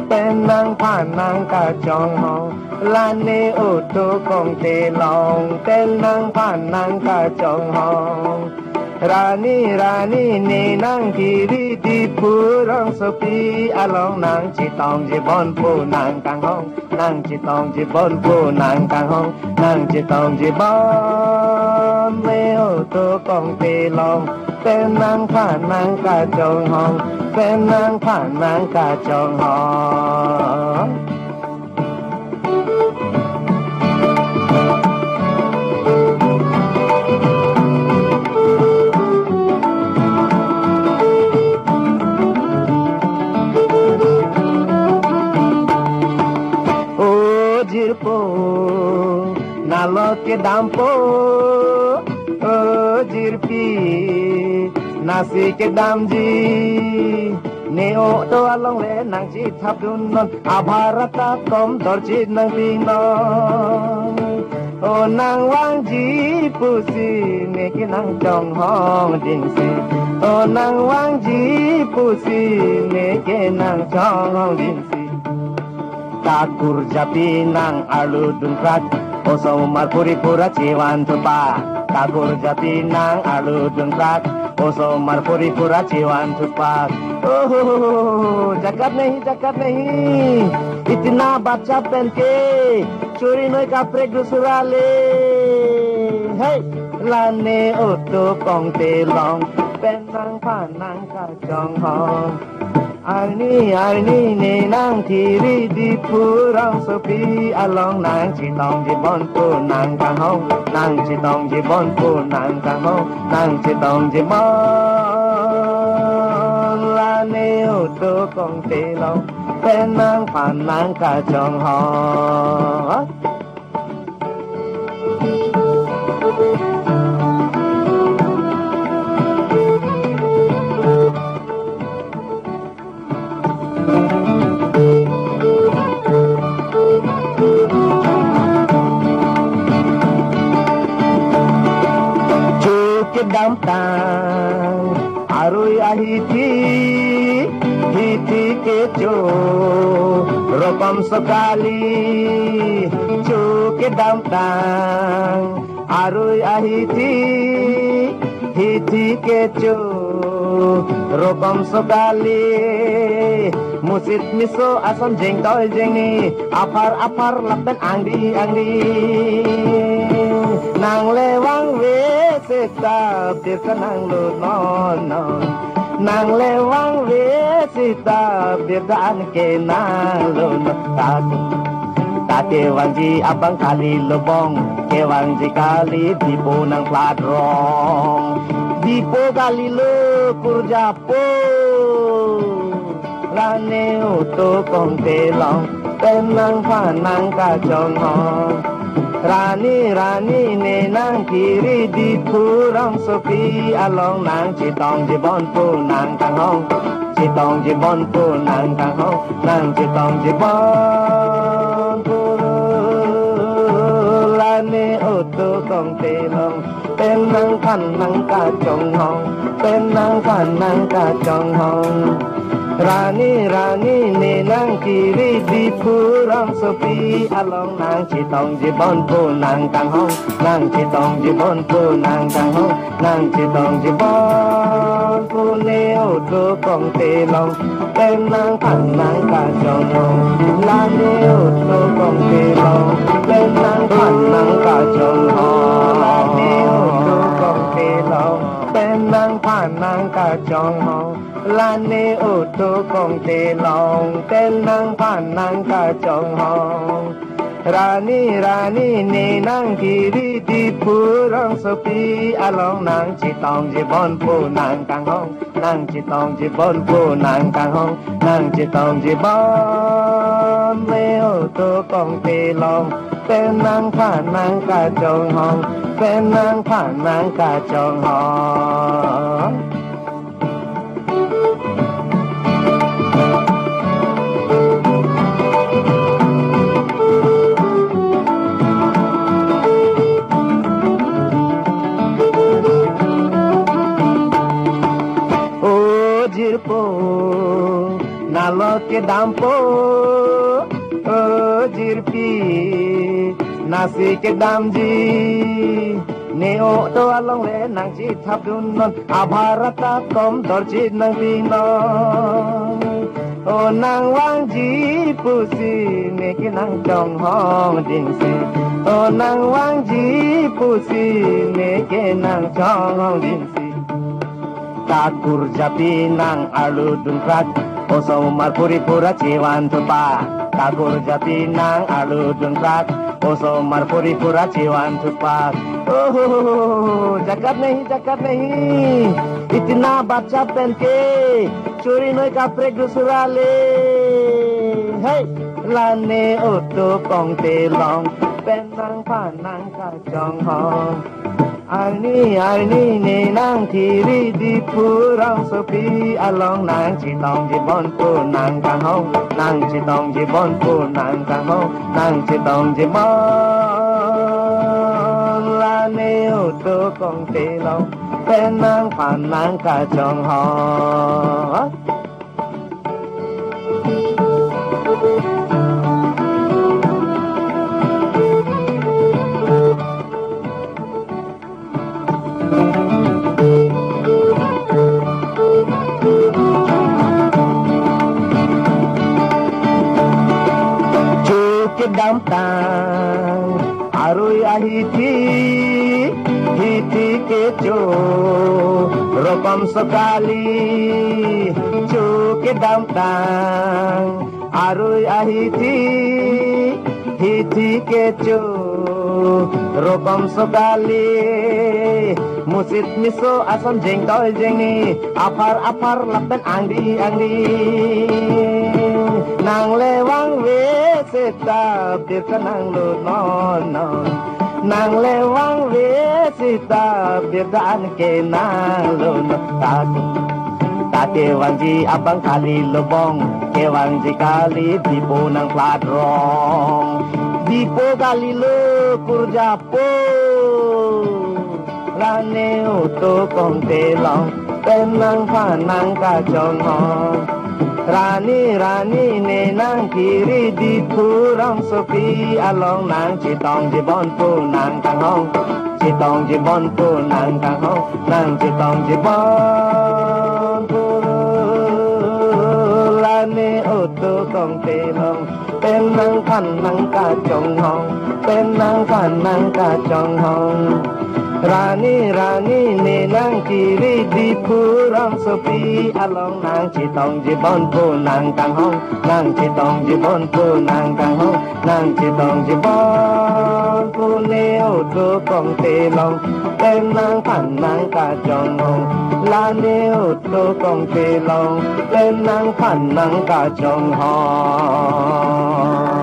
เป็นนางผ่านนางกะจองหองลานเนโอโตกงเตลองเป็นนางผ่านนางกะจองหองRani ni nang kiri di purang sepi along nang citong jibon pu nang kang hong nang citong jibon pu nang kang hong nang citong jibon leo tu kong ti longเป็นนางผ่านนางกะจงหองเป็นนางผ่านนางกะจงหองNalo ke dampo jirpi nasi ke damji neo to along le nang chi thap dun non abharata kom dor chi nang ping non o nang wang ji pusi ne ke nang chong hong ding si o nang wang ji pusi ne ke nang chong hong ding si takur japi nang alu dun krat Oso marpuri pura ciwan tupa Takur jati nang alu dungkrak Oso marpuri pura ciwan tupa Oh jagat nahi Itina bacha penke Churi noi kapre gusurale Hey lane oto kong te long Penang panang kacong hong Arni ne nang kiri di purang sepi along nang citong jibon pu nang kang hong nang citong jibon pu nang kang hong nang citong jibon la ne utu kong te long pen nang pan nang ka chong hong Dam tang arui ahiti hiti kecho ropam sekali cuke dam tang arui ahiti hiti kecho ropam sekali musit miso asam jeng toy jeng ni apar lapen angdi nang lewang we sita birka nang lu non nang lewang we sita birka an ke nang lu Tate wangji abang kali lubong ke wangji kali dipo nang plat rong dipo kali lu kurjapo lane uto kong telong tenang panang kacong hong Rani ne nang kiri di purang sepi along nang citong jibon pu nang kang hong citong jibon pu nang kang hong nang citong jibon pu lane utu kong telong pen nang pan nang ka chong hong pen nang pan nang ka chong hong Rani ne nang kiri di purang sepi along nang citong jibon pu nang kang hong nang citong jibon pu nang kang hong nang citong jibon pu ne utu kong telong pen nang pan nang ka chong hong la ne utu kong telong pen nang pan nang ka chong hong la ne utu kong telong pen nang pan nang ka chong hong Lane utu kong te long ten nang pan nang ka chong hong Rani ne nang kiri di purang sepi along nang citong jibon pu nang kang hong nang citong jibon pu nang kang hong nang citong jibon le utu kong te long ten nang pan nang ka chong hong ten nang pan nang ka chong hong Nalo ke ke dampo jirpi nasi ke damji neo to along le nang chi thap dun non abharata kom dorji nang pinon o nang wang ji pusi ne ke nang chong hong ding si o nang wang ji pusi ne ke nang chong hong ding si takur japi nang alu dun krat o so mar puri pura chiwan tupa takur japi nang alu dun krat o so mar puri pura chiwan tupa जगत नहीं इतना बच्चा पहन के चोरी नोई कपड़े गुसरा ले hey लाने ओतो कोंगते लोंग पेनंग पानंग का चोंग होंग आनी ने नंग थीरी दी पुरंग सोपी along nang chitong jibon pu nang kang hong nang chitong jibon pu nang kang hong nang chitong jibon ne ô tô con tê long bên nang phản nang cả chồng họ chú cái đám tang arui ahiti hiti kecho ropam sekali cuke damtang arui ahiti hiti kecho ropam sekali musit miso asam jeng toy jengi apar lapen angdi nang lewang we setap dir nang lu non nang lewang we sita birdaan ke nang lun take wangji abang kali lobong ke wangji kali dipo nang plat rong dipo kali lo kurjapo lane uto kong telong penang panang kacong hong Rani ne nang kiri di purang sopi along nang chitong jibon pu nang kang hong chitong jibon pu nang kang hong nang chitong jibon pu la ne ô tô kong te long pen nang khan nang ka chong hong pen nang khan nang ka chong hong Rani ne nang kiri di purang sopi along nang chitong jibon pu nang kang hong nang chitong jibon pu nang kang hong nang chitong jibon pu ne ô tô kong te long tem nang phan nang ka chong hong la ne ô tô kong te long tem nang phan nang ka chong hong